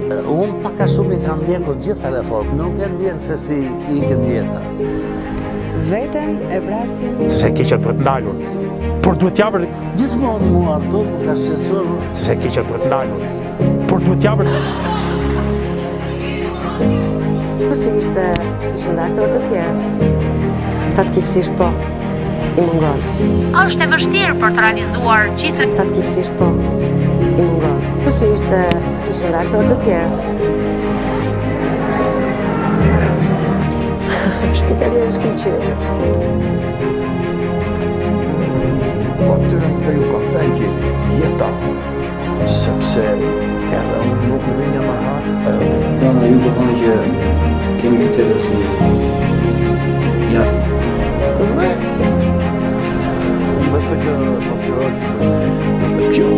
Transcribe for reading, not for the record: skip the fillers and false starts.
Unë paka shumë i kam ndjekur gjitha reformë, nuk e ndjen se si ikën jeta. Veten e vrasim... Sepse keqet për të ndalur. Por duhet japër... Gjithmonë mua Artur më ka shqetësuar. Sepse keqet për të ndalur. Por duhet japër... Si ishin dhe aktorë të tjerë, fatkeqësisht po, i mungon. Është e vështirë për të realizuar gjithë... Fatkeqësisht po, i mungon. Si ishin dhe aktorë të tjerë. Është një karrierë shkëlqyer. Po atyre më të riu kam thënë që jeta, sepse edhe unë nuk në një më hatë. Ju po thonë që kemi qytetë si jashtë. Dhe, unë besoj që pasiroj që edhe kjo